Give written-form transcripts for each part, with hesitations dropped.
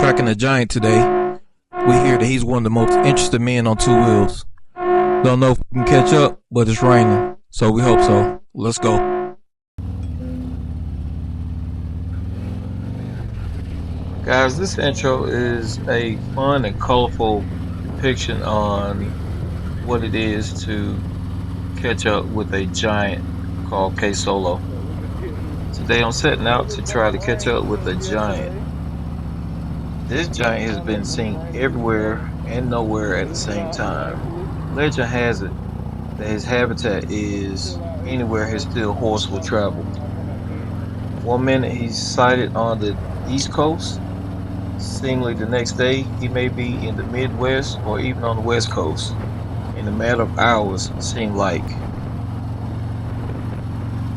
tracking a giant today. We hear that he's one of the most interested men on two wheels. Don't know if we can catch up, but it's raining, so we hope so. Let's go. Guys, this intro is a fun and colorful depiction on what it is to catch up with a giant called KSolo. Today I'm setting out to try to catch up with a giant. This giant has been seen everywhere and nowhere at the same time. Legend has it that his habitat is anywhere his steel horse will travel. 1 minute he's sighted on the East Coast. Seemingly the next day he may be in the Midwest or even on the West Coast. In a matter of hours, it seemed like.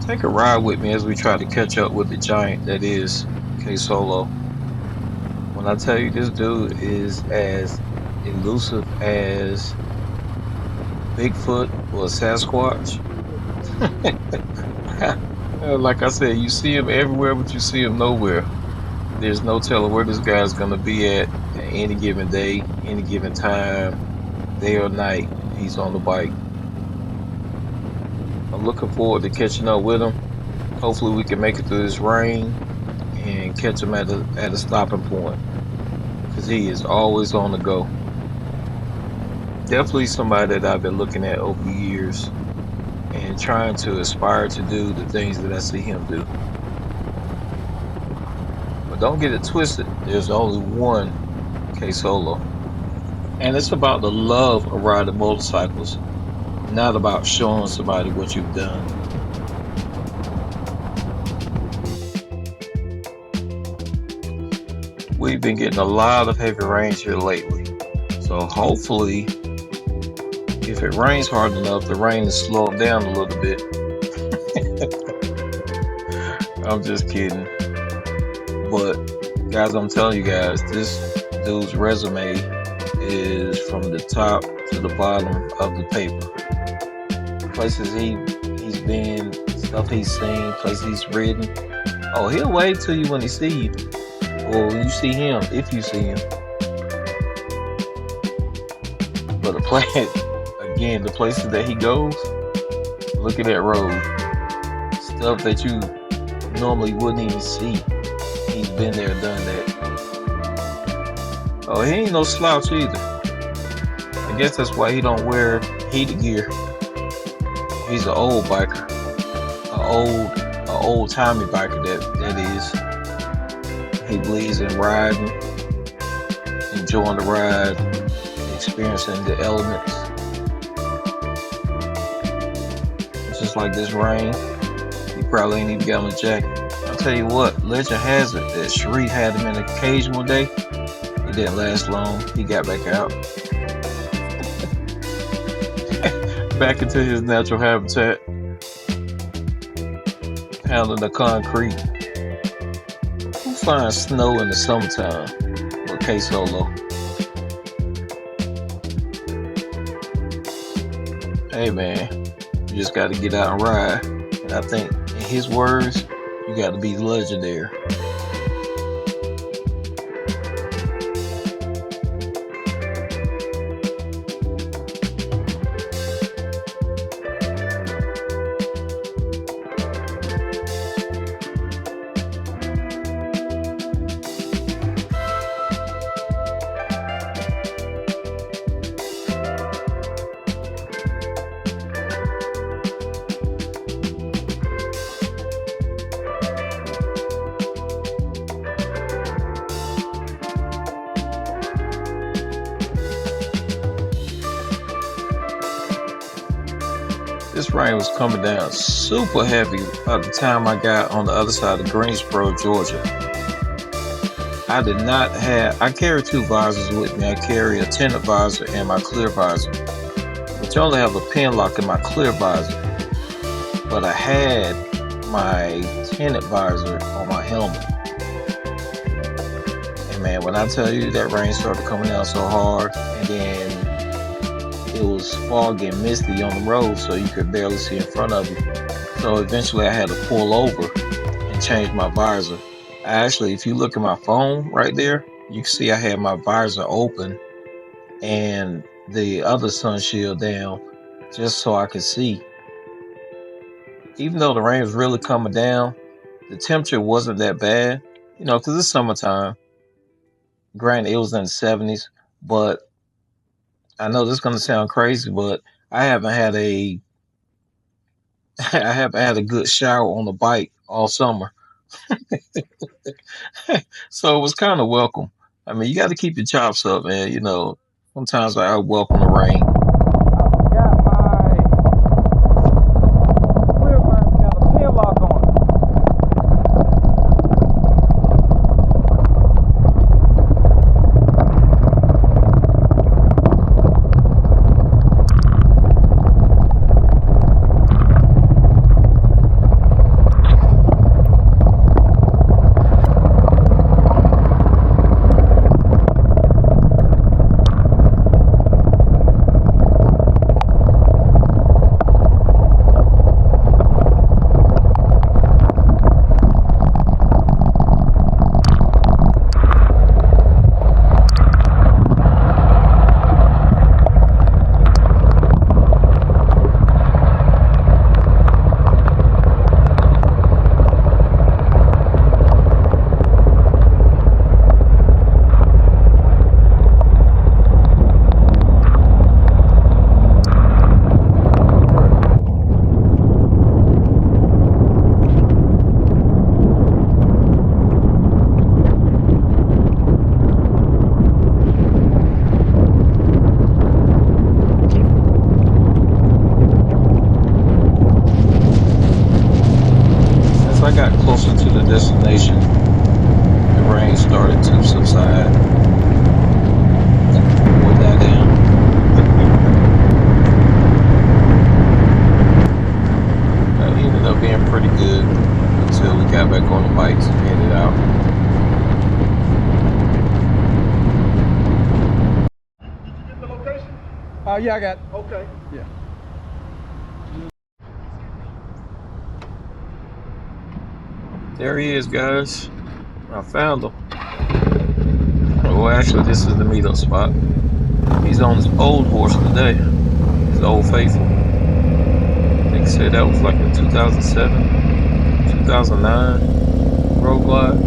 Take a ride with me as we try to catch up with the giant that is KSolo. When I tell you this dude is as elusive as Bigfoot or Sasquatch. Like I said, you see him everywhere, but you see him nowhere. There's no telling where this guy's gonna be at any given day, any given time, day or night. He's on the bike. I'm looking forward to catching up with him. Hopefully we can make it through this rain and catch him at a stopping point, because he is always on the go. Definitely somebody that I've been looking at over the years and trying to aspire to do the things that I see him do. But don't get it twisted, there's only one KSolo. And it's about the love of riding motorcycles, not about showing somebody what you've done. We've been getting a lot of heavy rains here lately. So hopefully, if it rains hard enough, the rain is slowing down a little bit. I'm just kidding. But guys, I'm telling you guys, this dude's resume is from the top to the bottom of the paper. Places he's been, stuff he's seen, places he's ridden. Oh, he'll wave to you when he see you, or when you see him, if you see him. But the places that he goes, look at that road. Stuff that you normally wouldn't even see. He's been there, done that. Oh, he ain't no slouch either. I guess that's why he don't wear heated gear. He's an old biker, an old timey biker that is. He believes in riding, enjoying the ride, experiencing the elements. Just like this rain, he probably ain't even got on a jacket. I'll tell you what, legend has it that Sheree had him in a cage one day. It didn't last long. He got back out. Back into his natural habitat. Pounding the concrete. Who finds snow in the summertime with KSolo? Hey man, you just got to get out and ride. And I think, in his words, you got to be legendary. This rain was coming down super heavy by the time I got on the other side of Greensboro, Georgia. I carry two visors with me. I carry a tinted visor and my clear visor. But you only have a Panlock in my clear visor. But I had my tinted visor on my helmet. And man, when I tell you that rain started coming down so hard, and then it was foggy and misty on the road, so you could barely see in front of you. So eventually I had to pull over and change my visor. Actually, if you look at my phone right there, You can see I had my visor open and the other sun shield down just so I could see. Even though the rain was really coming down, the temperature wasn't that bad, because it's summertime. Granted, it was in the 70s, but I know this is going to sound crazy, but I haven't had a I haven't had a good shower on the bike all summer. So it was kind of welcome. I mean, you got to keep your chops up, man. Sometimes I welcome the rain. Got my clear line, got a Panlock on it. I got closer to the destination, the rain started to subside. With that down. It ended up being pretty good until we got back on the bikes and headed out. Did you get the location? Yeah, I got. Okay. Yeah. There he is, guys. I found him. Well, actually, this is the meetup spot. He's on his old horse today. His Old Faithful. I think he said that was like a 2007, 2009 Road Glide.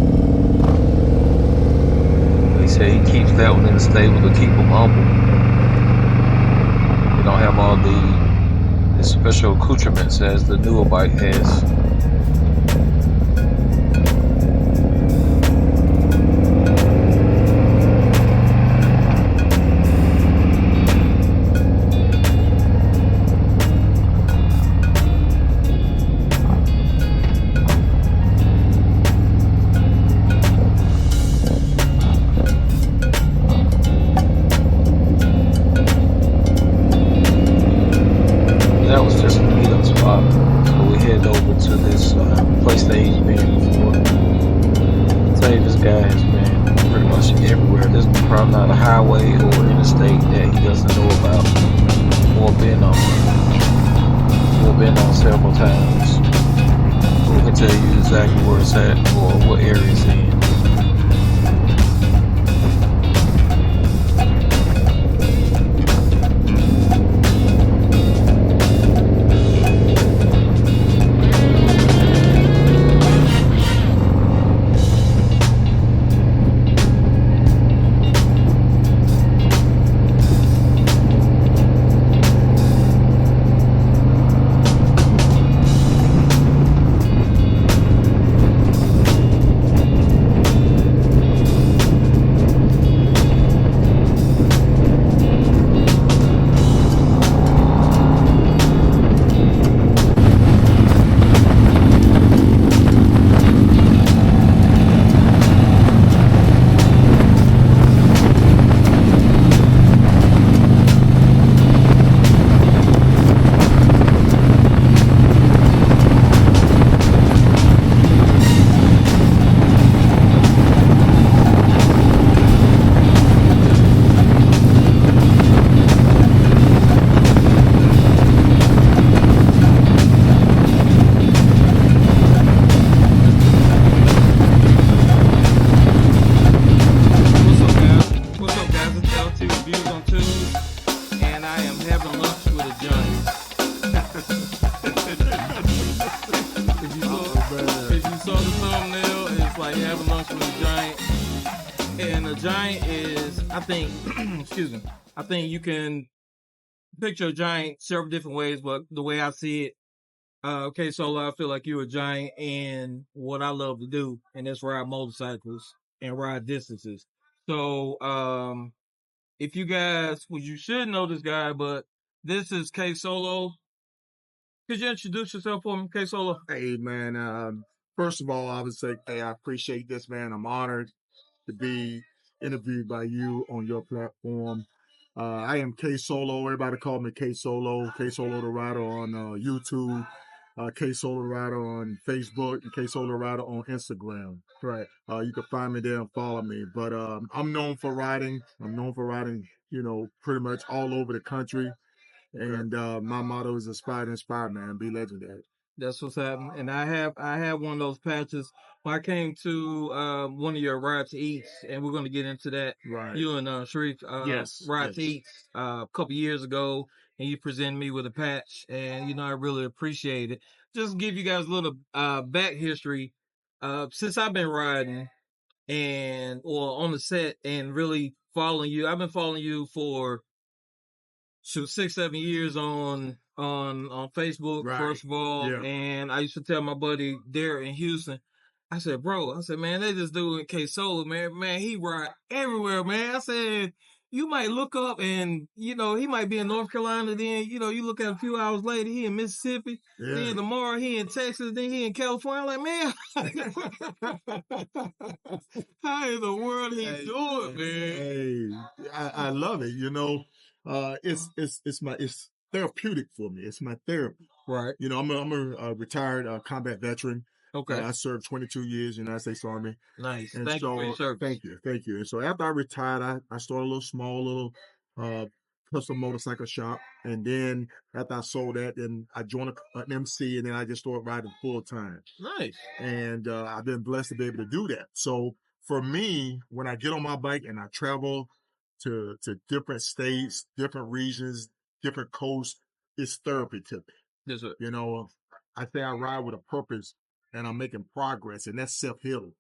He said he keeps that one in the stable to keep him humble. He don't have all the special accoutrements as the newer bike has. That was just a meetup spot, so we head over to this place that he's been before. I'll tell you, this guy has been pretty much everywhere. There's probably not a highway or interstate that he doesn't know about or been on several times. So we can tell you exactly where it's at or what area it's in. And a giant is, I think, excuse me, I think you can picture a giant several different ways, but the way I see it, okay, so I feel like you're a giant in what I love to do, and that's ride motorcycles and ride distances. So, if you guys, well, you should know this guy, but this is KSolo. Could you introduce yourself for me, KSolo? Hey, man. First of all, I would say, hey, I appreciate this, man. I'm honored to be interviewed by you on your platform. I am KSolo. Everybody call me KSolo. KSolo the Rider on YouTube. KSolo Rider on Facebook. And KSolo Rider on Instagram. Right. You can find me there and follow me. But I'm known for riding. I'm known for riding, pretty much all over the country. And my motto is inspire, man. Be legendary. That's what's happening. And I have one of those patches. When I came to one of your Ride to Eats, and we're gonna get into that. Right. You and Sharif Yes. Ride to Eats a couple years ago, and you presented me with a patch, and I really appreciate it. Just to give you guys a little back history. Since I've been riding or on the set and really following you, I've been following you for 6, 7 years on Facebook, Right. first of all. Yeah. And I used to tell my buddy Derek in Houston, I said, bro, I said, man, they just do it KSolo, man, he ride everywhere, man. I said, you might look up and, he might be in North Carolina, then, you look at a few hours later, he in Mississippi, Yeah. then tomorrow he in Texas, then he in California. I'm like, man, how in the world he do it, man? Hey, I love it. It's therapeutic for me. It's my therapy. Right. I'm a retired combat veteran. Okay. I served 22 years in the United States Army. Nice. And Thank you for your service. Thank you. And so after I retired, I started a little uh, custom motorcycle shop. And then after I sold that, then I joined an MC, and then I just started riding full time. Nice. And I've been blessed to be able to do that. So for me, when I get on my bike and I travel to different states, different regions, different coasts, it's therapy to me. Yes, sir. I say I ride with a purpose, and I'm making progress, and that's self-healing.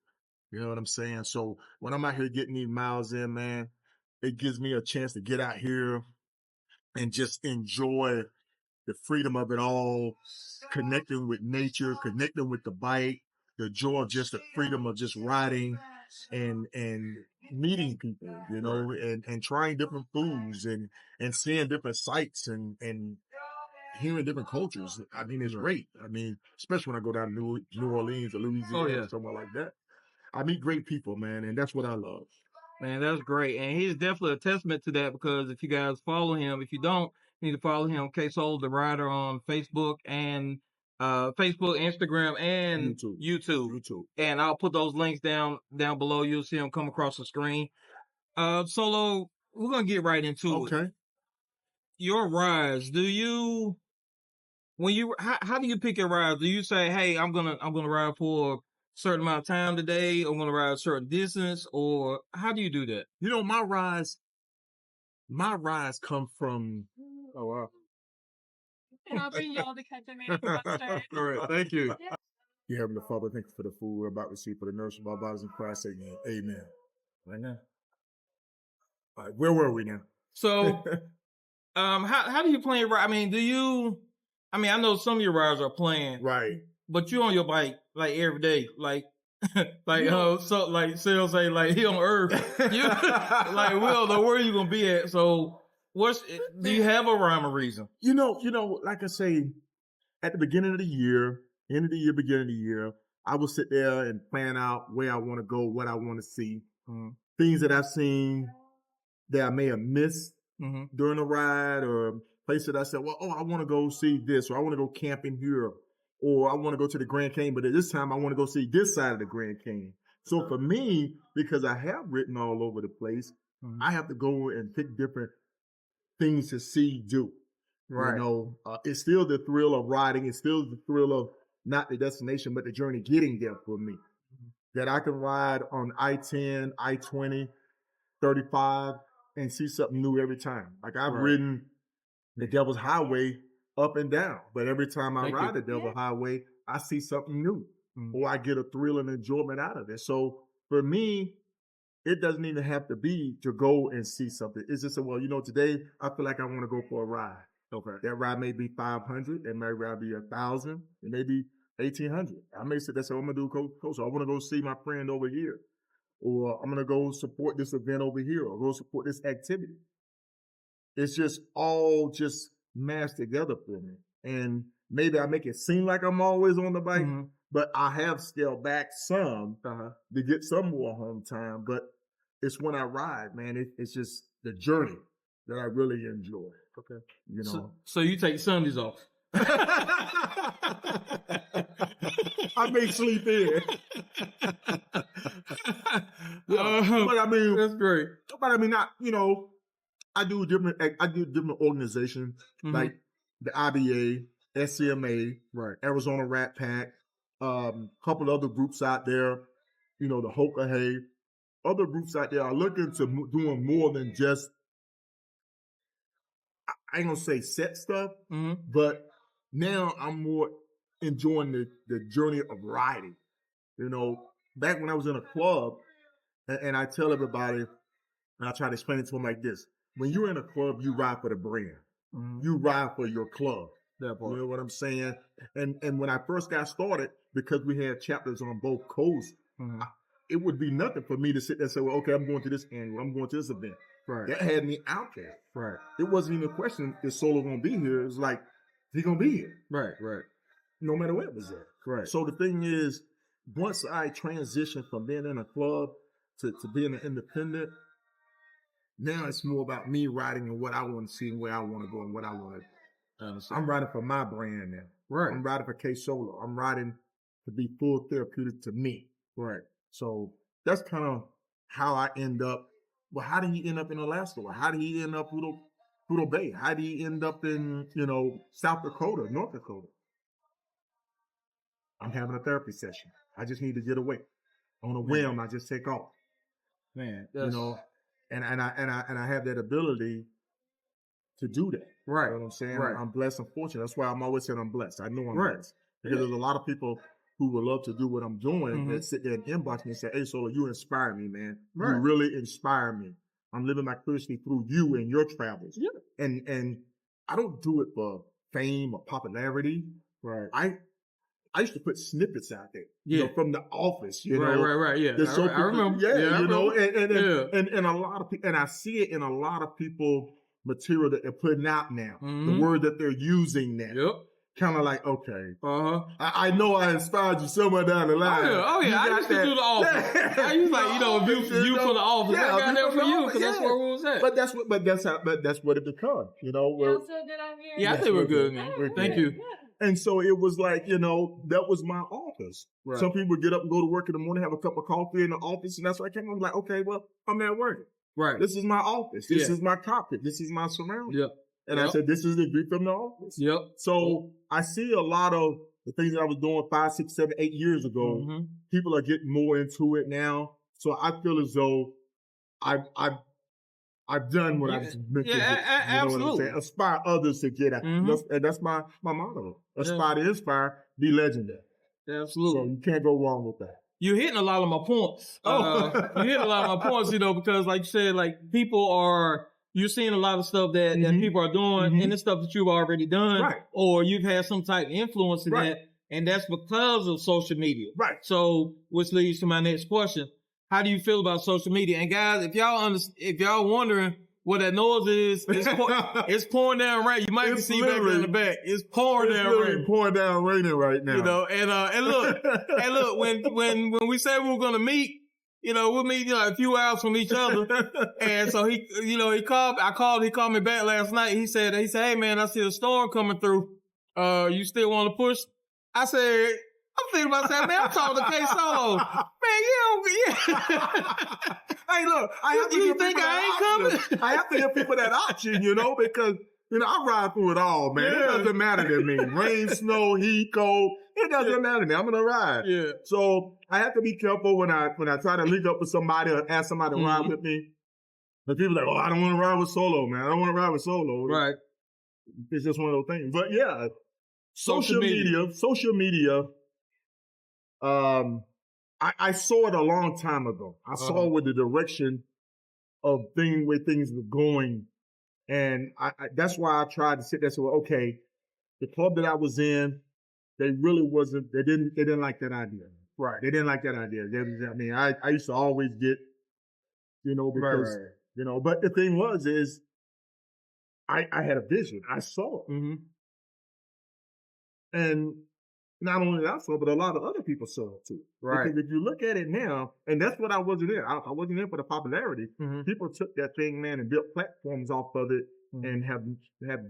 You know what I'm saying? So when I'm out here getting these miles in, man, it gives me a chance to get out here and just enjoy the freedom of it all, connecting with nature, connecting with the bike, the joy of just the freedom of just riding and meeting people, and trying different foods and seeing different sights and hearing different cultures. I mean, it's great. I mean, especially when I go down to New Orleans or Louisiana or somewhere like that. I meet great people, man, and that's what I love. Man, that's great. And he's definitely a testament to that, because if you guys follow him, if you don't, you need to follow him, KSolo the Rider, on Facebook and Facebook, Instagram, and YouTube. And I'll put those links down below. You'll see them come across the screen. Solo, we're gonna get right into it. Okay. Your rides, how do you pick your rides? Do you say, hey, I'm gonna ride for a certain amount of time today, I'm gonna ride a certain distance, or how do you do that? My rides come from. Oh wow! Helping y'all to catch a man upstairs. All right, thank you. Dear Heavenly Father, thank you for the food we're about to receive, for the nourishment of our bodies in Christ. Amen. Right now. All right, where were we now? So, how do you plan your ride? I mean, I know some of your rides are planned, Right. but you on your bike like every day, like so like Cyril say, like he on Earth. You like, we don't know where you gonna be at. So do you have a rhyme or reason? Like I say, at the beginning of the year, end of the year, beginning of the year, I will sit there and plan out where I want to go, what I want to see, things that I've seen that I may have missed during the ride, or places that I said, well, I want to go see this, or I want to go camping here, or I want to go to the Grand Canyon, but at this time I want to go see this side of the Grand Canyon. So for me, because I have written all over the place, I have to go and pick different things to see, do. Right. It's still the thrill of riding. It's still the thrill of not the destination, but the journey getting there for me. That I can ride on I-10, I-20, 35, and see something new every time. Like I've ridden the Devil's Highway up and down, but every time I ride the Devil's Highway, I see something new, or I get a thrill and enjoyment out of it. So for me, it doesn't even have to be to go and see something. It's just, well, today I feel like I want to go for a ride. Okay. That ride may be 500. It may ride be 1,000. It may be 1,800. I may say, that's what I'm going to do, Coach. I want to go see my friend over here. Or I'm going to go support this event over here, or go support this activity. It's just all just mashed together for me. And maybe I make it seem like I'm always on the bike, but I have scaled back some to get some more home time. But it's when I ride, man, it's just the journey that I really enjoy. Okay. So you take Sundays off. I may sleep in. But I mean, that's great. But I mean, I do different organizations like the IBA, SCMA, right, Arizona Rat Pack, couple other groups out there, the Hoka other groups out there are looking to doing more than just, I ain't gonna say set stuff, but now I'm more enjoying the journey of riding. Back when I was in a club, and I tell everybody, and I try to explain it to them like this: when you're in a club, you ride for the brand, you ride for your club. You know what I'm saying? And when I first got started, because we had chapters on both coasts, it would be nothing for me to sit there and say, well, okay, I'm going to this annual, I'm going to this event. Right. That had me out there. Right. It wasn't even a question, is Solo going to be here? It was like, he going to be here. Right. No matter where it was at. Right. So the thing is, once I transitioned from being in a club to being an independent, now it's more about me riding and what I want to see and where I want to go and what I want to understand. I'm riding for my brand now. Right. I'm riding for KSolo. I'm riding to be full therapeutic to me. Right. So that's kind of how I end up. Well, how did he end up in Alaska? How did he end up Prudhoe Bay? How did he end up in, South Dakota, North Dakota? I'm having a therapy session. I just need to get away. On a whim, I just take off. Man, and I have that ability to do that. Right. You know what I'm saying? Right. I'm blessed and fortunate. That's why I'm always saying I'm blessed. I know I'm blessed. Because there's a lot of people who would love to do what I'm doing that sit there and inbox me and say, hey, Solo, you inspire me, man. Right. You really inspire me. I'm living my curiosity through you and your travels. Yeah. And I don't do it for fame or popularity. Right. I used to put snippets out there, from the office, Right, yeah. I remember. And a lot of people, and I see it in a lot of people material that they're putting out now, the word that they're using now. Yep. Kind of like, okay, I know I inspired you somewhere down the line. Oh yeah. I used to do the office. I used view for the office. I got there for you because that's where we was at. But that's what it becomes, I think we're good, man. Thank you. And so it was like, that was my office. Right. Some people would get up and go to work in the morning, have a cup of coffee in the office, and that's why I came. I'm like, okay, well, I'm at work. Right. This is my office. This is my cockpit. This is my surrounding. Yep. And I said, this is the view from the office. Yep. So I see a lot of the things that I was doing 5, 6, 7, 8 years ago. People are getting more into it now. So I feel as though I've done what I was meant to do. Absolutely. What I'm saying? Inspire others to get out. And that's my motto. Aspire to inspire, be legendary. Absolutely. So you can't go wrong with that. You're hitting a lot of my points. You're hitting a lot of my points, because like you said, like you're seeing a lot of stuff that people are doing and it's stuff that you've already done. Right. Or you've had some type of influence in that. And that's because of social media. Right. So, which leads to my next question. How do you feel about social media? And guys, if y'all wondering what that noise is, it's pouring down rain. You might see back in the back. It's pouring down rain. It's pouring down raining right now. And look, when we say we're gonna meet, we'll meet a few hours from each other. And so he called me back last night. He said, hey man, I see a storm coming through. You still want to push? I said, I'm thinking about that, man. I'm talking to KSolo. Man, Hey, look, you think I ain't coming? I have to give people that option, because, I ride through it all, man. Yeah. It doesn't matter to me. Rain, snow, heat, cold. It doesn't matter to me. I'm going to ride. Yeah. So I have to be careful when I try to link up with somebody or ask somebody to ride with me. But people are like, I don't want to ride with Solo, man. I don't want to ride with Solo. Right. It's just one of those things. But yeah, social media, I saw it a long time ago. I saw with the direction of where things were going. And that's why I tried to sit there and say, well, okay, the club that I was in, they didn't like that idea. Right. They didn't like that idea. I used to always get, because, but the thing is I had a vision. I saw it. Mm-hmm. And not only that I saw, but a lot of other people saw it too. Right. Because if you look at it now, and that's what I wasn't in. I wasn't in for the popularity. Mm-hmm. People took that thing, man, and built platforms off of it and have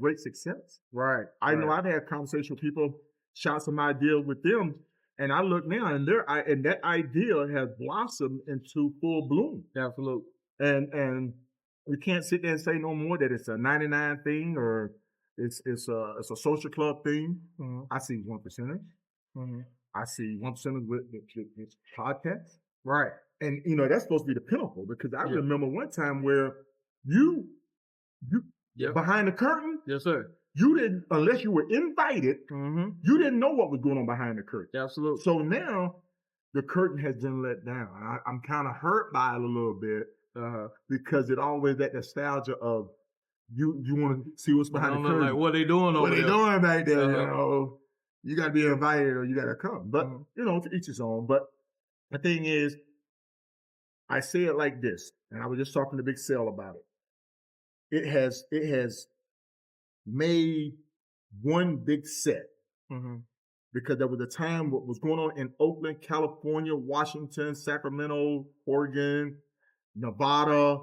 great success. Right. I know I've had conversations with people, shot some ideas with them, and I look now, and that idea has blossomed into full bloom. Absolutely. And we can't sit there and say no more that it's a 99 thing or it's a social club thing. Mm-hmm. I see 1%. Mm-hmm. I see 1% with podcasts. Right. And, that's supposed to be the pinnacle because I remember one time where you behind the curtain. Yes, sir. You didn't, unless you were invited, you didn't know what was going on behind the curtain. Absolutely. So now the curtain has been let down. I'm kind of hurt by it a little bit because it always that nostalgia of you want to see what's behind the curtain. Like what they doing over there. What they doing back there, You got to be invited or you got to come. But, to each his own. But the thing is, I say it like this, and I was just talking to Big Sale about it. It has made one big set because there was a time what was going on in Oakland, California, Washington, Sacramento, Oregon, Nevada,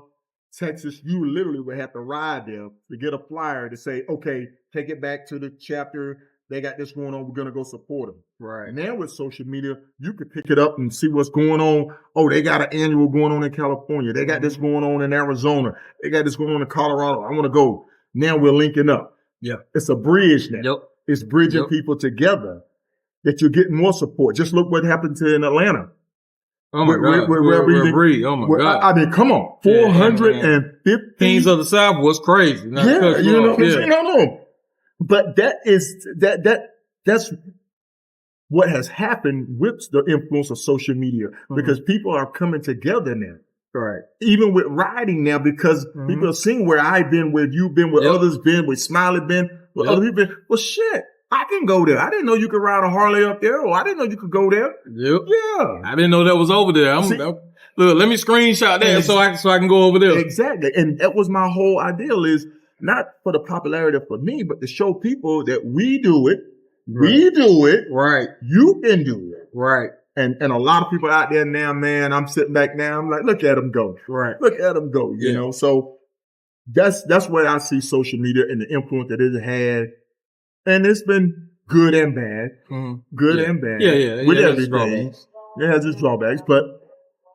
Texas. You literally would have to ride there to get a flyer to say, okay, take it back to the chapter. They got this going on. We're going to go support them. Right. Now with social media, you could pick it up and see what's going on. Oh, they got an annual going on in California. They got this going on in Arizona. They got this going on in Colorado. I want to go. Now we're linking up. Yeah. It's a bridge now. Yep. It's bridging people together that you're getting more support. Just look what happened in Atlanta. Oh my God. Oh my God. I mean, come on. 450. Kings of the South was crazy. What I'm saying? No. But that's what has happened with the influence of social media because people are coming together now. Right. Even with riding now because people are seeing where I've been, where you've been, where others been, where Smiley been, where other people been. Well, shit, I can go there. I didn't know you could ride a Harley up there, or I didn't know you could go there. Yep. Yeah. I didn't know that was over there. Look, let me screenshot that so I can go over there. Exactly. And that was my whole ideal is not for the popularity for me, but to show people that we do it. Right. We do it. Right. You can do it. Right. And a lot of people out there now, man, I'm sitting back now. I'm like, look at them go. Right. Look at them go. You know, so that's where I see social media and the influence that it had. And it's been good and bad. Good and bad. Yeah. With everything. It has its drawbacks. But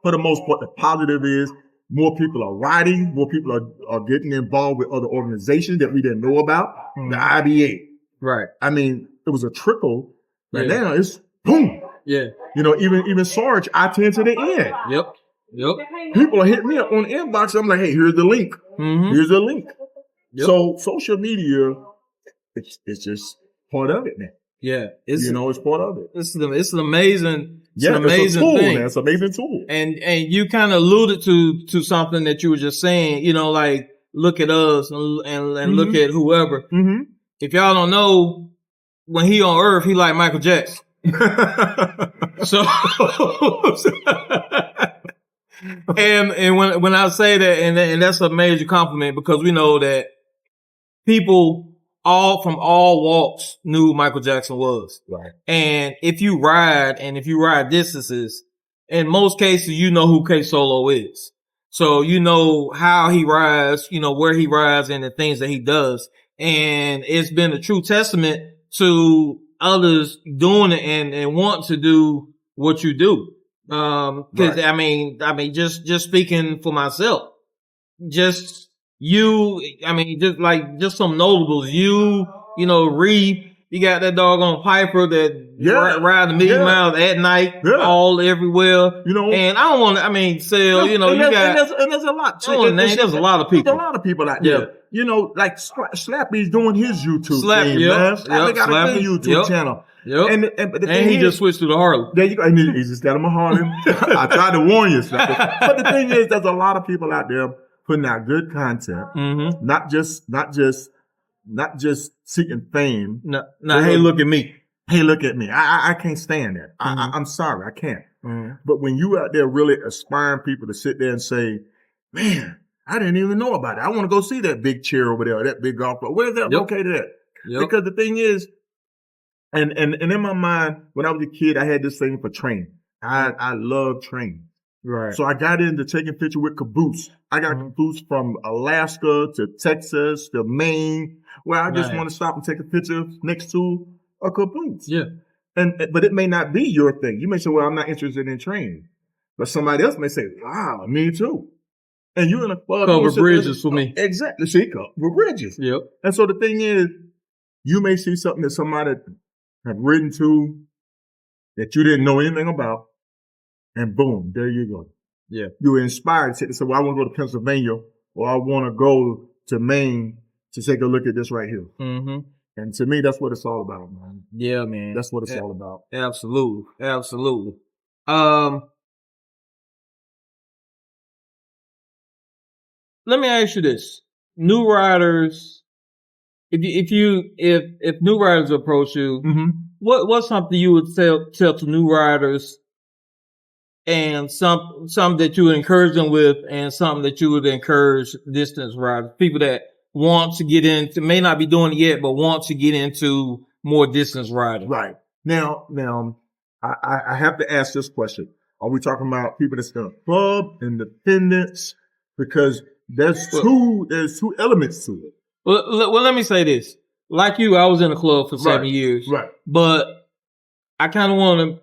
for the most part, the positive is more people are riding. More people are getting involved with other organizations that we didn't know about. The IBA. Right. I mean, it was a trickle. But now it's boom. Yeah. You know, even Sarge, I tend to the end. Yep. People are hitting me up on the inbox. I'm like, hey, here's the link. Here's the link. Yep. So social media, it's just part of it now. Yeah. It's part of it. It's an amazing, amazing thing. Man. It's an amazing tool. And you kind of alluded to something that you were just saying, like, look at us and look at whoever. If y'all don't know, when he on Earth, he like Michael Jackson. So and when I say that, and that's a major compliment because we know that people from all walks knew who Michael Jackson was. Right. And if you ride distances, in most cases, you know who KSolo is. So you know how he rides, where he rides and the things that he does. And it's been a true testament to others doing it and want to do what you do. Cause right. I mean, just speaking for myself, just some notables, Reed, you got that doggone Piper that ride a million miles at night, all everywhere. And I don't want to, sell, you got, and there's a lot. There's a lot of people. There's a lot of people out there. Like Slappy's doing his YouTube thing, man. Slappy got a YouTube channel. Yep. But the And thing he is, just switched to the Harley. there you go. And he just got him a Harley. I tried to warn you, son. But the thing is, there's a lot of people out there putting out good content, Mm-hmm. not just seeking fame. Now, hey, look at me. Hey, look at me. I can't stand that. Mm-hmm. I'm sorry, I can't. Mm-hmm. But when you out there really aspiring people to sit there and say, man, I didn't even know about it. I want to go see that big chair over there, that big golf club. Where's that located at? Yep. Because the thing is, and in my mind, when I was a kid, I had this thing for training. I love training. Right. So I got into taking pictures with caboose. I got caboose from Alaska to Texas to Maine, where I just want to stop and take a picture next to a caboose. Yeah. But it may not be your thing. You may say, well, I'm not interested in training. But somebody else may say, wow, me too. And you're in a club. Cover bridges for me. Exactly. See, cover bridges. Yep. And so the thing is, you may see something that somebody have written to that you didn't know anything about, and boom, there you go. Yeah. You were inspired to say, well, I want to go to Pennsylvania, or I want to go to Maine to take a look at this right here. Mm-hmm. And to me, that's what it's all about, man. Yeah, man. That's what it's all about. Absolutely. Absolutely. Let me ask you this. New riders, if new riders approach you, what's something you would tell to new riders, and something that you would encourage them with, and something that you would encourage distance riders, people that want to get into, may not be doing it yet, but want to get into more distance riding? Right. Now, I have to ask this question. Are we talking about people that's in a club, independents? Because there's two elements to it. Well, let me say this. Like you, I was in a club for 7 years. Right. But I kind of wanted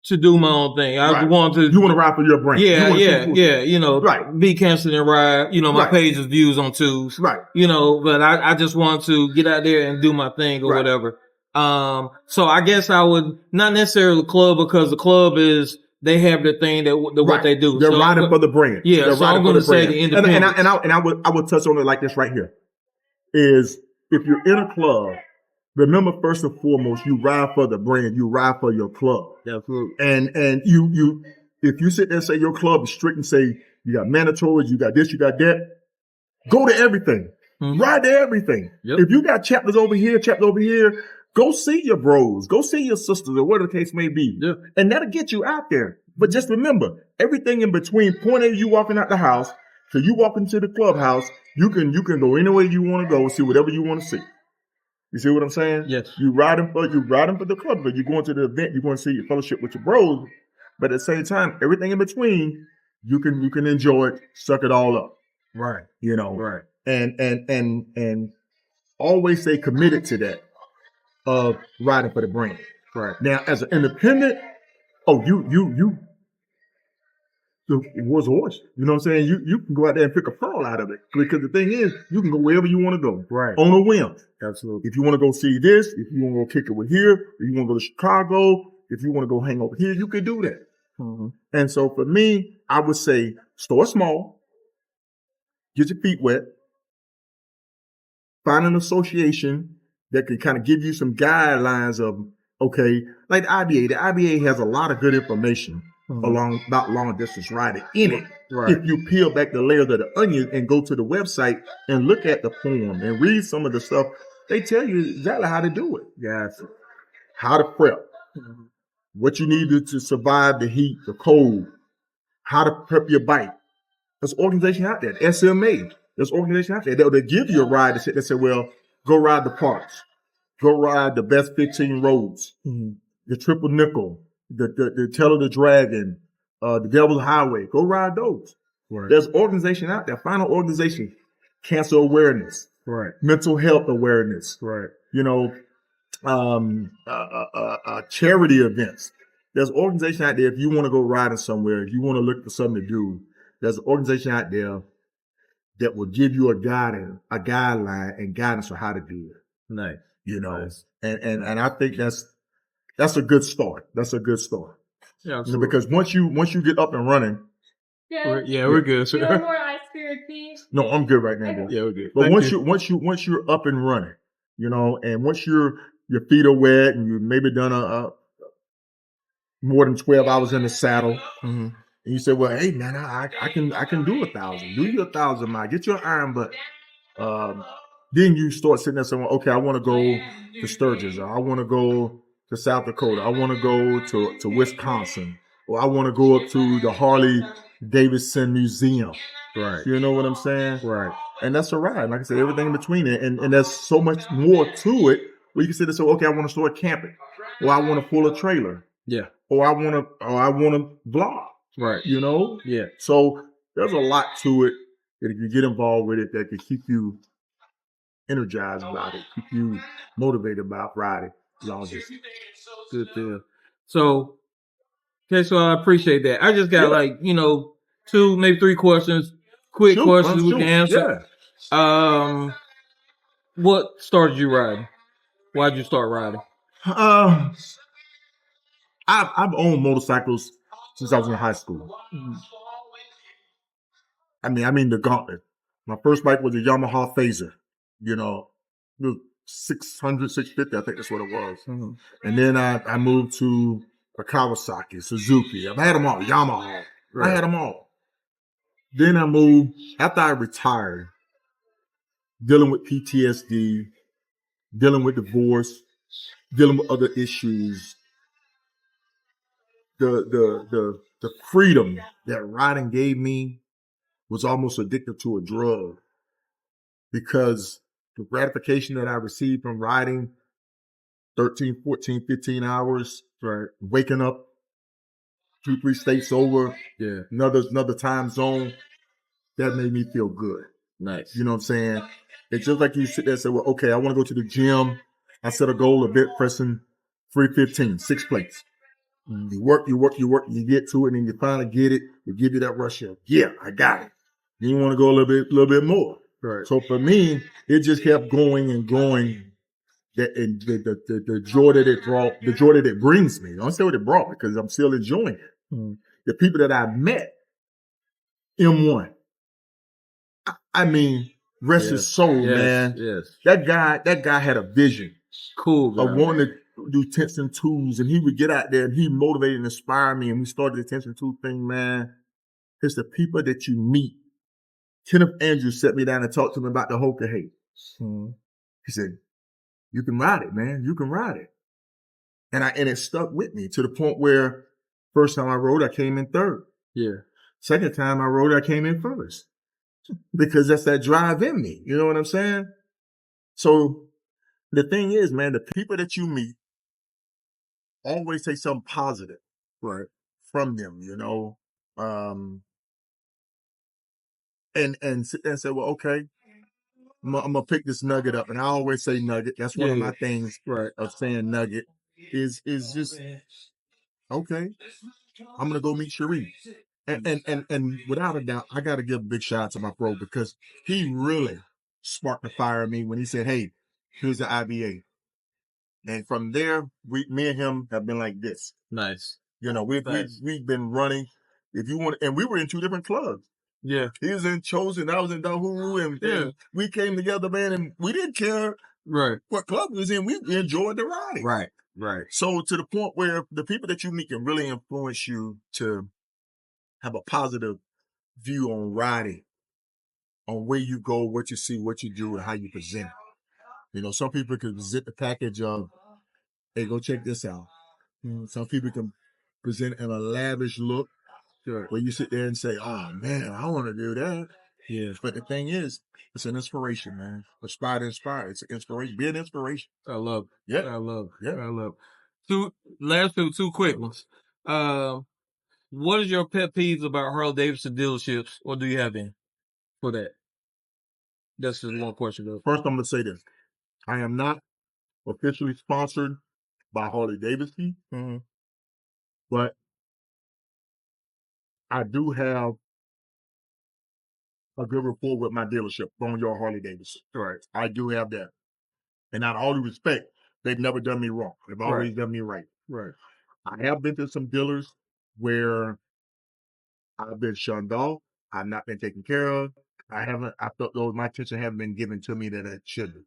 to do my own thing. I want to. You want to ride for your brand. Yeah. You know, be canceled and ride. You know, my page is views on twos. Right. You know, but I just want to get out there and do my thing or whatever. So I guess I would not necessarily the club, because the club is, they have their thing what they do. They're riding for the brand. Yeah. They're so I'm going to say the independent. And I would touch on it like this right here. Is if you're in a club, remember first and foremost, you ride for the brand, you ride for your club. Absolutely. And you if you sit there and say your club is strict and say you got mandatories, you got this, you got that, go to everything. Mm-hmm. Ride to everything. Yep. If you got chapters over here, go see your bros, go see your sisters, or whatever the case may be. Yeah. And that'll get you out there. But just remember, everything in between point of you walking out the house to you walking to the clubhouse, you can go anywhere you want to go, see whatever you want to see. You see what I'm saying? Yes. You riding for the club, but you're going to the event, you're going to see your fellowship with your bros. But at the same time, everything in between, you can enjoy it, suck it all up. Right. You know. Right. And always stay committed to that of riding for the brand. Right. Now, as an independent, you the war's a horse. You know what I'm saying? You can go out there and pick a pearl out of it. Because the thing is, you can go wherever you want to go. Right. On a whim. Absolutely. If you want to go see this, if you want to go kick it with here, if you want to go to Chicago, if you want to go hang over here, you can do that. Mm-hmm. And so for me, I would say start small, get your feet wet, find an association that can kind of give you some guidelines of, okay, like the IBA. The IBA has a lot of good information about long distance riding in it. Right. If you peel back the layers of the onion and go to the website and look at the form and read some of the stuff, they tell you exactly how to do it. Yes. How to prep. Mm-hmm. What you need to survive the heat, the cold. How to prep your bike. There's organization out there, SMA. There's organization out there that will give you a ride to sit there and say, well, go ride the parks. Go ride the best 15 roads. Mm-hmm. The triple nickel. The Tail of the Dragon, the Devil's Highway. Go ride those. Right. There's organization out there. Find an organization. Cancer awareness. Right. Mental health awareness. Right. You know, charity events. There's organization out there. If you want to go riding somewhere, if you want to look for something to do, there's an organization out there that will give you a guideline and guidance for how to do it. Nice. You know, nice. And I think that's a good start. That's a good start. Yeah, you know, because once you get up and running. We're good. Do you want more ice cream, please? No, I'm good right now. Okay. Yeah, we're good. But once you're up and running, you know, and once you're your feet are wet and you maybe done a more than 12 hours in the saddle. Mm-hmm. And you say, well, hey man, I can do 1,000. Do your 1,000 mile. Get your iron, but then you start sitting there saying, well, okay, I want to go to Sturgis, or I want to go to South Dakota, I want to go to Wisconsin, or I want to go up to the Harley Davidson Museum. Right. You know what I'm saying? Right. And that's a ride. Like I said, everything in between it. And there's so much more to it where you can sit there and say, okay, I want to start camping, or I want to pull a trailer. Yeah. Or I want to vlog. Right. You know? Yeah. So there's a lot to it that if you get involved with it, that can keep you energized about it, keep you motivated about riding. Good deal. So, okay, so I appreciate that. I just got like, 2, maybe 3 questions, quick questions we can answer. Yeah. What started you riding? Why'd you start riding? I've owned motorcycles since I was in high school. I mean the gauntlet. My first bike was a Yamaha Phaser, 600, 650, I think that's what it was. Mm-hmm. And then I moved to a Kawasaki, Suzuki. I've had them all, Yamaha. Right. I had them all. Then I moved, after I retired, dealing with PTSD, dealing with divorce, dealing with other issues. The freedom that riding gave me was almost addictive to a drug, because the gratification that I received from riding 13, 14, 15 hours, right, waking up 2, 3 states over, yeah, another time zone, that made me feel good. Nice. You know what I'm saying? It's just like you sit there and say, well, okay, I want to go to the gym. I set a goal of bench pressing 315, 6 plates. You work, you get to it, and then you finally get it. It give you that rush of, yeah, I got it. Then you want to go a little bit more. Right. So for me, it just kept going and going. That and the joy that it brought, the joy that it brings me. I don't say what it brought, because I'm still enjoying it. Mm. The people that I met, M1. I mean, rest his soul, man. Yes. That guy had a vision. Cool guy. Of wanting to do tents and twos, and he would get out there and he motivated and inspired me, and we started the tents and two thing, man. It's the people that you meet. Kenneth Andrews set me down and talked to me about the Hoka hate. Mm-hmm. He said, you can ride it, man. You can ride it. And it stuck with me to the point where first time I rode, I came in third. Yeah. Second time I rode, I came in first. Because that's that drive in me. You know what I'm saying? So the thing is, man, the people that you meet, always take something positive, right, from them, and sit there and say, well, okay, I'm gonna pick this nugget up, and I always say nugget. That's one of my things, right, of saying nugget is just okay. I'm gonna go meet Sharif, and without a doubt, I gotta give a big shout out to my bro, because he really sparked the fire in me when he said, hey, here's the IBA. And from there, me and him have been like this. Nice. We've been running. If you want, and we were in 2 different clubs. Yeah, he was in Chosen, I was in Dahulu, and we came together, man, and we didn't care what club we was in. We enjoyed the riding. Right. So to the point where the people that you meet can really influence you to have a positive view on riding, on where you go, what you see, what you do, and how you present it. Some people can present the package of, hey, go check this out. Some people can present in a lavish look, where you sit there and say, oh man, I want to do that. Yeah. But the thing is, it's an inspiration, man. Aspire to inspire. It's an inspiration. Be an inspiration. I love it. Yeah. I love it. Yeah. I love it. Last two quick ones. What is your pet peeves about Harley Davidson dealerships, or do you have any for that? That's just one question, though. First, I'm going to say this. I am not officially sponsored by Harley Davidson, but I do have a good rapport with my dealership, Boneyard Harley Davidson. Right. I do have that. And out of all due respect, they've never done me wrong. They've always done me right. Right. I have been to some dealers where I've been shunned off. I've not been taken care of. I felt my attention haven't been given to me that it should be.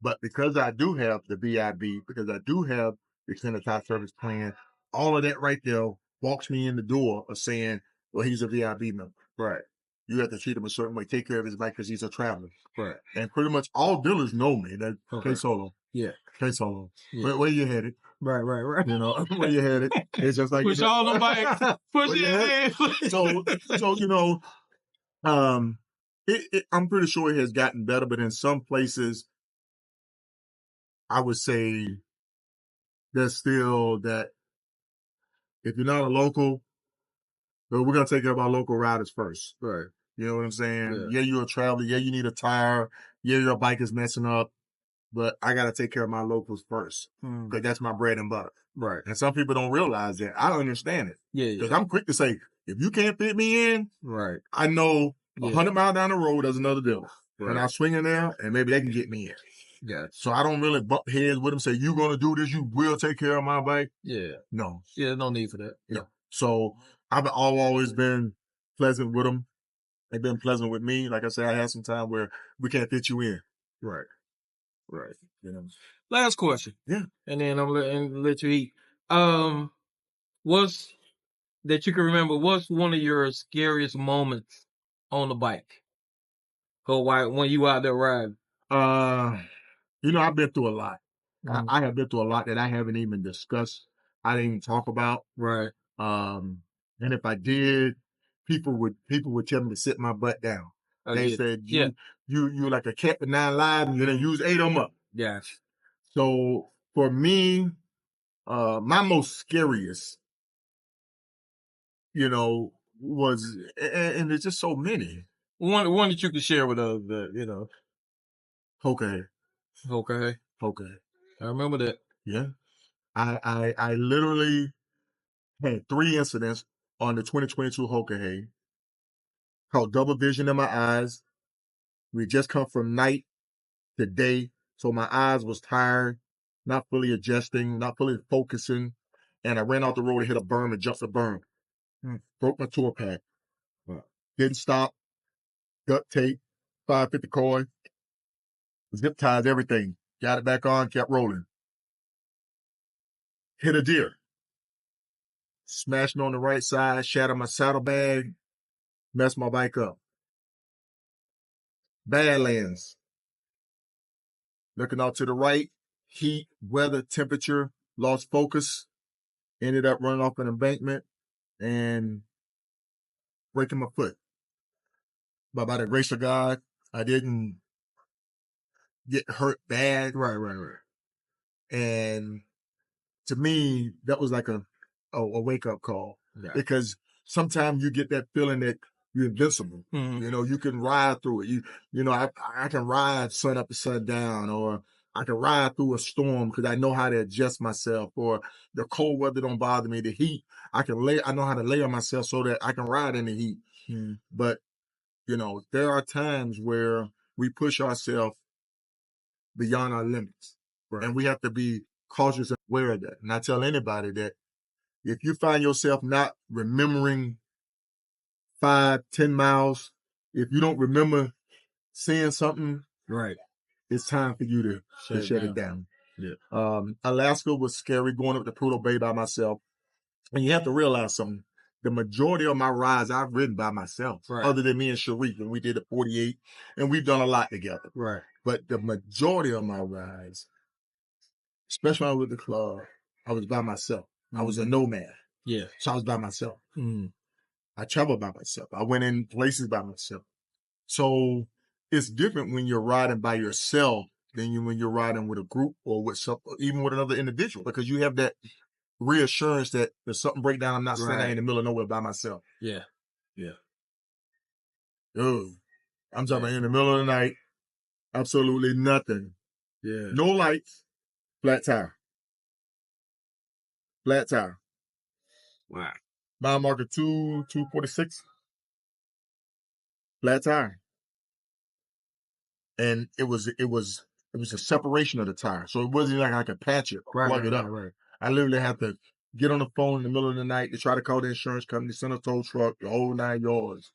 But because I do have the VIB, because I do have the extended time service plan, all of that right there walks me in the door of saying, well, he's a VIB member. Right. You have to treat him a certain way, take care of his bike because he's a traveler. Right. And pretty much all dealers know me. That KSolo. Yeah. KSolo. Yeah. Where you headed? Right. You know, where you headed? It's just like push all the bikes. Push it in. So you know, I'm pretty sure it has gotten better, but in some places, I would say there's still that if you're not a local, but we're gonna take care of our local riders first. Right. You know what I'm saying? Yeah, you're a traveler. Yeah, you need a tire. Yeah, your bike is messing up. But I gotta take care of my locals first. Because that's my bread and butter. Right. And some people don't realize that. I don't understand it. Yeah. Because I'm quick to say, if you can't fit me in, right. I know 100 miles down the road there's another dealer. Right. And I'll swing in there and maybe they can get me in. Yeah. So I don't really bump heads with them, say, you gonna do this, you will take care of my bike. Yeah. No. Yeah, no need for that. Yeah. So I've always been pleasant with them. They've been pleasant with me. Like I said, I had some time where we can't fit you in. Right. Right. You know. Last question. Yeah. And then I'm gonna let you eat. What's that you can remember? What's one of your scariest moments on the bike? Or when you out there riding? You know, I've been through a lot. I have been through a lot that I haven't even discussed. I didn't even talk about. Right. And if I did, people would tell me to sit my butt down. They said you like a cat with 9 lives, and then use 8 of them up. Yeah. So for me, my most scariest, you know, was, and there's just so many. One that you can share with us, you know. Okay. I remember that. Yeah. I literally had 3 incidents on the 2022 Hokahay. Called double vision in my eyes. We just come from night to day, so my eyes was tired, not fully adjusting, not fully focusing, and I ran off the road and hit a berm and jumped a berm. Broke my tour pad. Wow. Didn't stop. Duct tape, 550 cord, zip ties, everything. Got it back on, kept rolling. Hit a deer. Smashing on the right side, shattered my saddlebag, messed my bike up. Badlands. Looking out to the right, heat, weather, temperature, lost focus, ended up running off an embankment and breaking my foot. But by the grace of God, I didn't get hurt bad. Right. And to me, that was like a wake-up call. Yeah. Because sometimes you get that feeling that you're invincible. Mm-hmm. You know, you can ride through it. You know, I can ride sun up to sun down, or I can ride through a storm because I know how to adjust myself, or the cold weather don't bother me. The heat, I know how to layer myself so that I can ride in the heat. Mm-hmm. But, you know, there are times where we push ourselves beyond our limits. Right. And we have to be cautious and aware of that. And I tell anybody that if you find yourself not remembering 5-10 miles, if you don't remember seeing something, right, it's time for you to shut it down. Yeah. Alaska was scary going up to Prudhoe Bay by myself. And you have to realize something. The majority of my rides I've ridden by myself, right, other than me and Sharif, and we did a 48, and we've done a lot together. Right. But the majority of my rides, especially when I was with the club, I was by myself. I was a nomad. Yeah. So I was by myself. I traveled by myself. I went in places by myself. So it's different when you're riding by yourself than when you're riding with a group or with even with another individual, because you have that reassurance that if something break down, I'm not standing in the middle of nowhere by myself. Yeah. Dude, I'm talking about in the middle of the night, absolutely nothing. Yeah. No lights, flat tire. Wow. Mile marker 246. Flat tire. And it was a separation of the tire. So it wasn't like I could patch it or plug it up. Right. I literally had to get on the phone in the middle of the night to try to call the insurance company, send a tow truck, the whole 9 yards.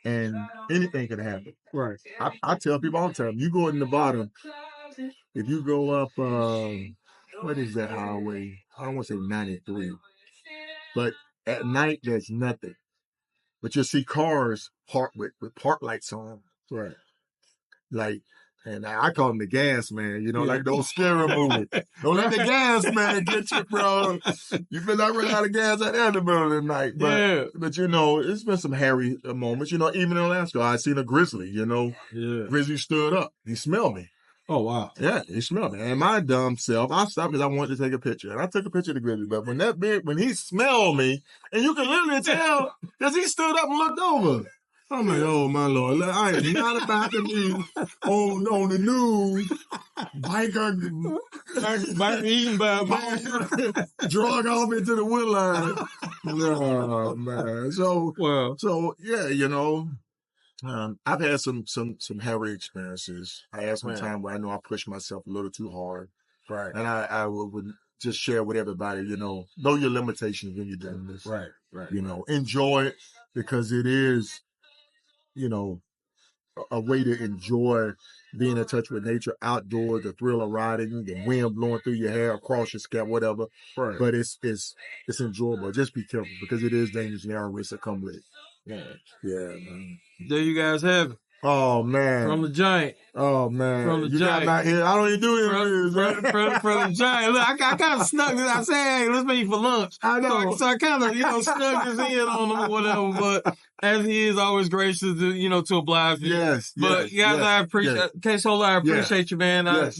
And anything could happen. Right. I tell people all the time, you go in Nevada, if you go up, what is that highway? I don't want to say 93, but at night there's nothing. But you'll see cars parked with park lights on. Right. Like, and I call him the gas man, like those scary movies. Don't let the gas man get you, bro. You feel like run out of gas out there in the middle of the night. But it's been some hairy moments. Even in Alaska, I seen a grizzly, Grizzly stood up. He smelled me. Oh, wow. Yeah, he smelled me. And my dumb self, I stopped because I wanted to take a picture. And I took a picture of the grizzly. But when he smelled me, and you can literally tell, because he stood up and looked over. I'm like, oh my Lord, I am not about to be on the news, biker eaten by a man, drug off into the woodline. No, man. So yeah, I've had some hairy experiences. I had some time where I know I pushed myself a little too hard. Right. And I would just share with everybody, know your limitations when you're doing this. Right. Enjoy it because it is, a way to enjoy being in touch with nature, outdoors, the thrill of riding, the wind blowing through your hair, across your scalp, whatever. Right. But it's enjoyable. Just be careful because it is dangerous. There are risks that come with it. Yeah, man. There you guys have it. Oh man. From the giant. Oh man. From the you giant. got my head. I don't even do interviews. From the giant. Look, I kind of snuck this. I said, hey, let's meet for lunch. I know. So I kind of, snuck this in on him or whatever. But as he is always gracious to, to oblige me. Yes. But guys, I appreciate KSolo. I appreciate you, man. I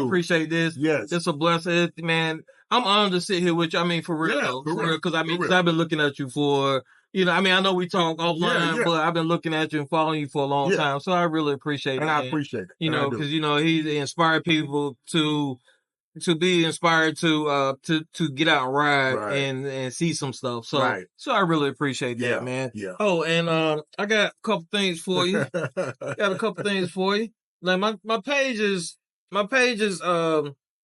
appreciate this. Yes. It's a blessing, man. I'm honored to sit here with you. I mean, for real, because I've been looking at you for. I know we talk offline, but I've been looking at you and following you for a long time. So I really appreciate it. And I appreciate it. Because, he's inspired people to be inspired to get out and ride and see some stuff. So, I really appreciate that, man. Yeah. Oh, and, I got a couple things for you. Like my page is,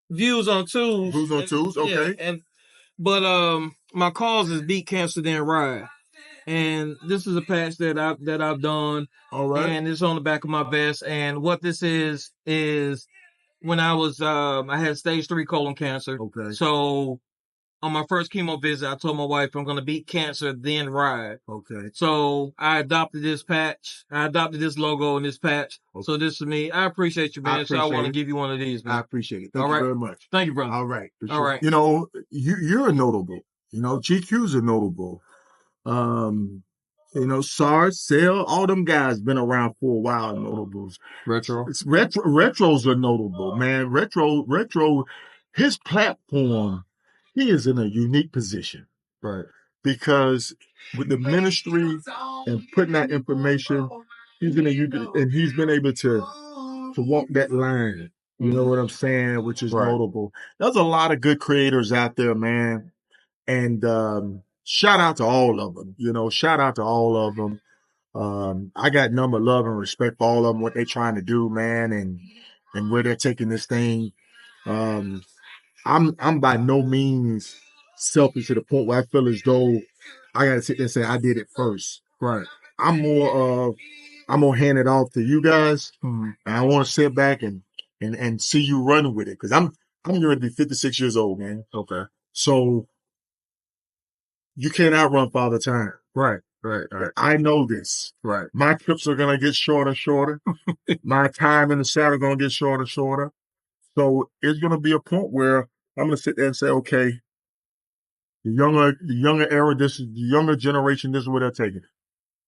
views on tools. Views on tools. Okay. But my cause is beat cancer then ride. And this is a patch that I've done. All right. And it's on the back of my vest. And what this is when I was, I had stage 3 colon cancer. Okay. So on my first chemo visit, I told my wife I'm going to beat cancer, then ride. Okay. So I adopted this patch. I adopted this logo and this patch. Okay. So this is me. I appreciate you, man. I want to give you one of these, man. I appreciate it. Thank you very much. Thank you, brother. All right. All right. You're notable. GQs are notable. SARS, Cell, all them guys been around for a while. Notables. Retros are notable, man. Retro, his platform, he is in a unique position, right? Because with the ministry and putting that information, he's been able to walk that line. You know what I'm saying? Which is notable. There's a lot of good creators out there, man, and shout out to all of them, shout out to all of them. I got number love and respect for all of them, what they're trying to do, man, and where they're taking this thing. I'm by no means selfish to the point where I feel as though I got to sit there and say I did it first. Right. I'm gonna hand it off to you guys. Mm-hmm. And I want to sit back and see you running with it. Cause I'm going to be 56 years old, man. Okay. So, you can't outrun Father Time. Right. I know this. Right. My trips are going to get shorter and shorter. My time in the saddle going to get shorter and shorter. So it's going to be a point where I'm going to sit there and say, okay, the younger era, the younger generation, this is what they're taking.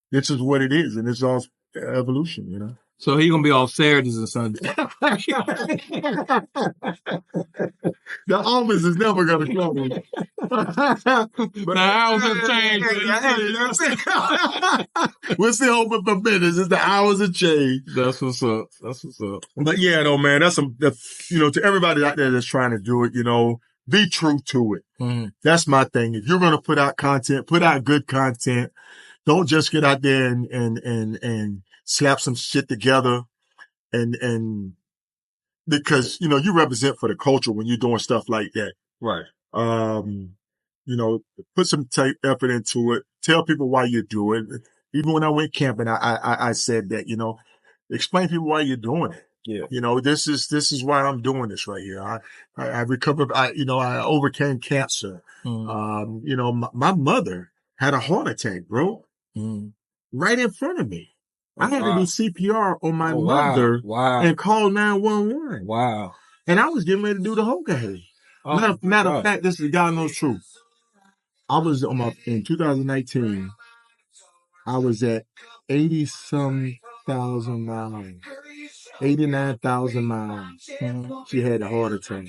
This is what it is. And it's all evolution, So he's going to be off Saturdays and Sundays. The office is never going to close. But the hours have changed. We're still open for business. It's the hours have changed. That's what's up. But yeah, no, man, that's to everybody out there that's trying to do it, be true to it. Mm-hmm. That's my thing. If you're going to put out content, put out good content. Don't just get out there and slap some shit together and because, you represent for the culture when you're doing stuff like that. Right. Put some effort into it. Tell people why you do it. Even when I went camping, I said that, explain to people why you're doing it. Yeah. You know, this is why I'm doing this right here. I recovered. I overcame cancer. You know, my mother had a heart attack, bro, right in front of me. I had to do CPR on my mother and call 911. Wow. And I was getting ready to do the whole game. Matter of fact, this is God knows truth. I was in 2019. I was at 80-some thousand miles, 89,000 miles. She had a heart attack.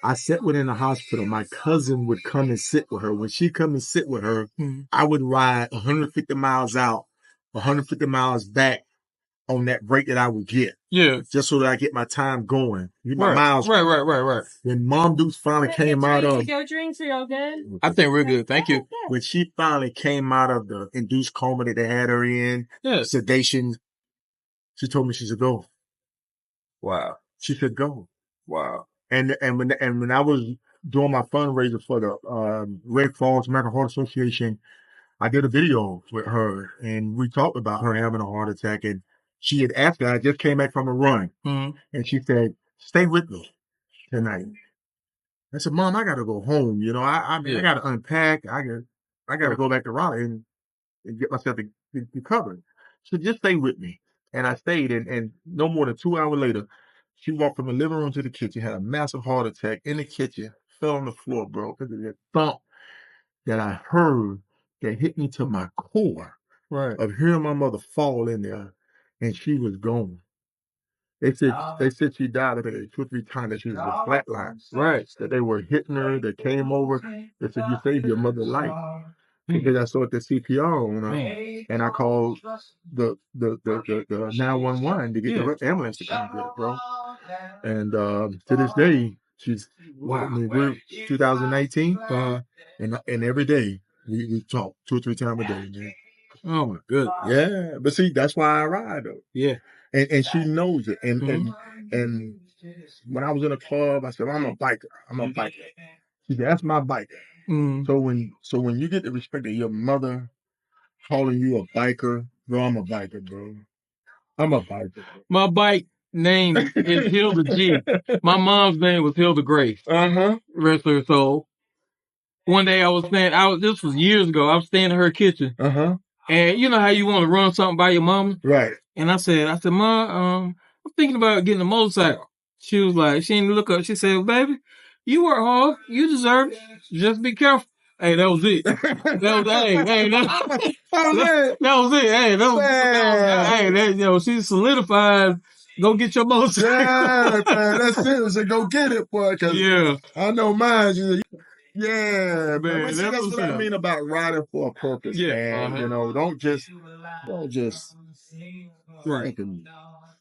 I sat within the hospital. My cousin would come and sit with her. When she come and sit with her, I would ride 150 miles out, 150 miles back on that break that I would get. Yeah. Just so that I get my time going. Right. Miles. Right. When Mom Dukes finally came out of... Your drinks, are y'all good? I think we're good. Thank you. When she finally came out of the induced coma that they had her in, sedation, she told me, she said, go. Wow. She said, go. Wow. And when I was doing my fundraiser for the Red Cross American Heart Association, I did a video with her, and we talked about her having a heart attack, and she had asked me, I just came back from a run, and she said, stay with me tonight. I said, Mom, I got to go home. You know, I got to unpack. I got to go back to Raleigh and get myself recovered. So just stay with me. And I stayed, and no more than 2 hours later, she walked from the living room to the kitchen, had a massive heart attack in the kitchen, fell on the floor, bro, because of that thump that I heard that hit me to my core of hearing my mother fall in there, and she was gone. They said she died about 2 or 3 times, that she was a flatline. Right. That they were hitting her, that came over. They said, you saved your mother's life. Because I started the CPR on her, and I called the 911 to get the ambulance to come get it, bro. And to this day, she's we're 2019, and every day we talk 2 or 3 times a day, man. Oh my goodness. Yeah, but see, that's why I ride though. Yeah. And she knows it. And when I was in a club, I said, I'm a biker. She said, that's my biker. So when you get the respect of your mother calling you a biker, bro, I'm a biker, bro. I'm a biker. My bike name is Hilda G. My mom's name was Hilda Grace. Rest her soul. One day I was staying, this was years ago, I was staying in her kitchen. And you know how you want to run something by your mama? Right. And I said, Mom, I'm thinking about getting a motorcycle. She was like, she didn't look up. She said, well, baby, you work hard. You deserve it. Just be careful. Hey, that was it. That was it. Hey, that you know, she solidified. Go get your motorcycle. Yeah, man, that's it. So go get it, boy. Yeah. I know mine. Yeah, man. See, that's what I mean about riding for a purpose, man. You know, don't just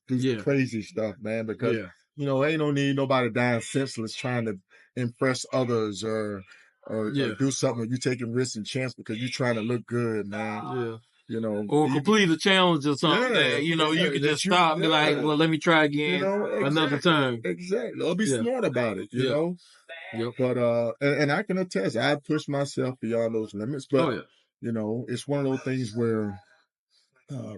do crazy stuff, man, because you know, ain't no need nobody dying senseless trying to impress others or do something where you taking risks and chances because you're trying to look good, man. Yeah. You know, or complete a challenge or something that, you know, you can just stop and be like, well, let me try again another time. Exactly. Or be smart about it, you know? But, and I can attest, I pushed myself beyond those limits, but, you know, it's one of those things where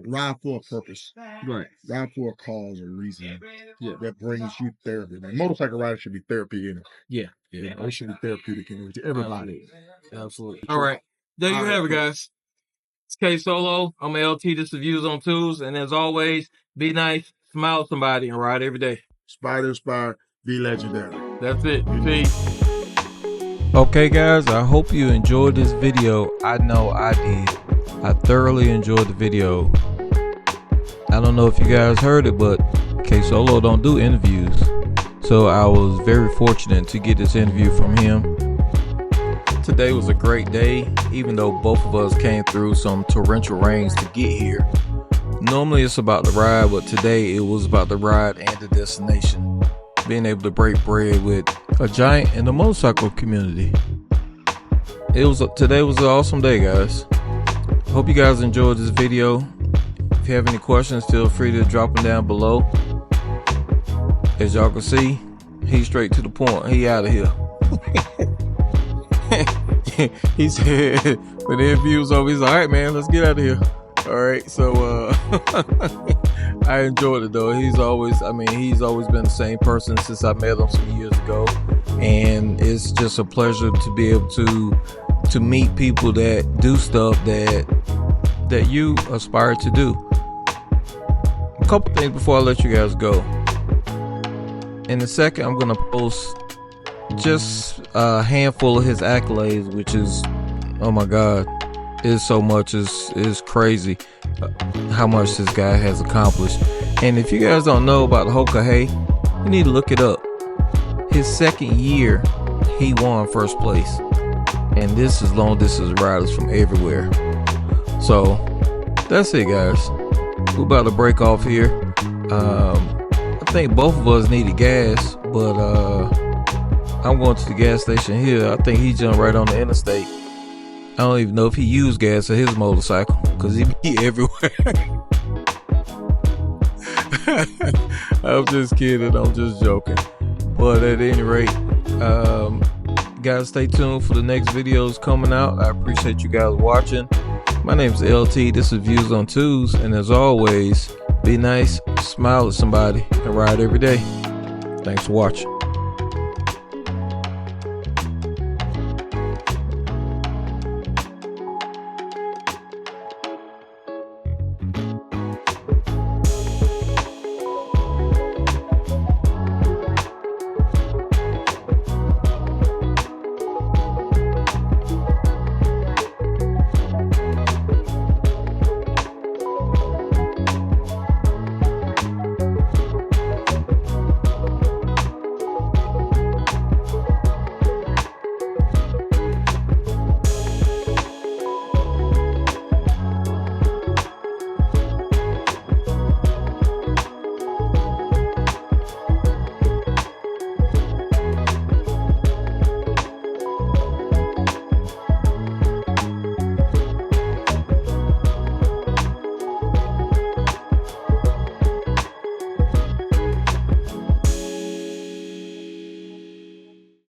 ride for a purpose. Right. Ride for a cause or reason that brings you therapy. Man, motorcycle riding should be therapy in it. Yeah. It should be therapeutic in it to everybody. Absolutely. All right. There you have it, guys. It's KSolo. I'm LT. This is Views on Tools. And as always, be nice, smile at somebody, and ride every day. Spider inspired, be legendary. That's it. Peace. Okay, guys, I hope you enjoyed this video. I know I did. I thoroughly enjoyed the video. I don't know if you guys heard it, but KSolo don't do interviews. So I was very fortunate to get this interview from him. Today was a great day, even though both of us came through some torrential rains to get here. Normally it's about the ride, but today it was about the ride and the destination. Being able to break bread with a giant in the motorcycle community. Today was an awesome day, guys. Hope you guys enjoyed this video. If you have any questions, feel free to drop them down below. As y'all can see, he's straight to the point. He out of here. He said, when the interview was over, he's like, all right, man, let's get out of here. All right, so I enjoyed it though. He's always been the same person since I met him some years ago, and it's just a pleasure to be able to meet people that do stuff that you aspire to do. A couple things before I let you guys go. In a second, I'm gonna post just a handful of his accolades, which is, oh my God, is so much. Is crazy how much this guy has accomplished. And if you guys don't know about Hoka Hey, you need to look it up. His second year, he won first place, and this is long distance riders from everywhere. So that's it, guys. We're about to break off here. I think both of us needed gas, but I'm going to the gas station here. I think he jumped right on the interstate. I don't even know if he used gas at his motorcycle, because he be everywhere. I'm just kidding. I'm just joking. But at any rate, guys, stay tuned for the next videos coming out. I appreciate you guys watching. My name is LT. This is Views on Twos. And as always, be nice, smile at somebody, and ride every day. Thanks for watching.